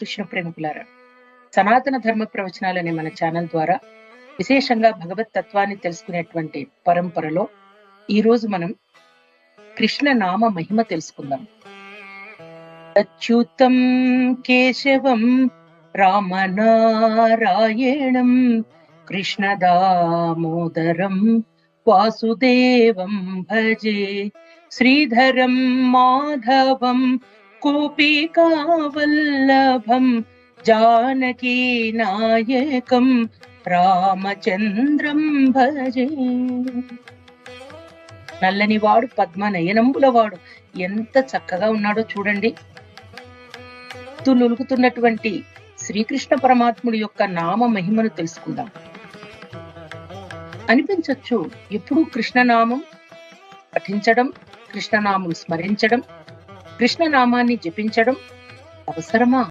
కృష్ణ ప్రేమికులారా, సనాతన ధర్మ ప్రవచనాలు అనే మన ఛానల్ ద్వారా విశేషంగా భగవత్ తత్వాన్ని తెలుసుకునేటువంటి పరంపరలో ఈ రోజు మనం కృష్ణ నామ మహిమ తెలుసుకుందాం. అచ్యుతం కేశవం రామనారాయణం కృష్ణ దామోదరం వాసుదేవం భజే శ్రీధరం మాధవం గోపికావల్లభం జానకీ నాయకం రామచంద్రం భజే. నల్లని వాడు పద్మ నయనంబుల వాడు ఎంత చక్కగా ఉన్నాడో చూడండి. తులుకుతున్నటువంటి శ్రీకృష్ణ పరమాత్ముడి యొక్క నామ మహిమను తెలుసుకుందాం. అనిపించవచ్చు, ఎప్పుడూ కృష్ణనామం పఠించడం, కృష్ణనామం స్మరించడం, కృష్ణనామాన్ని జపించడం అవసరమా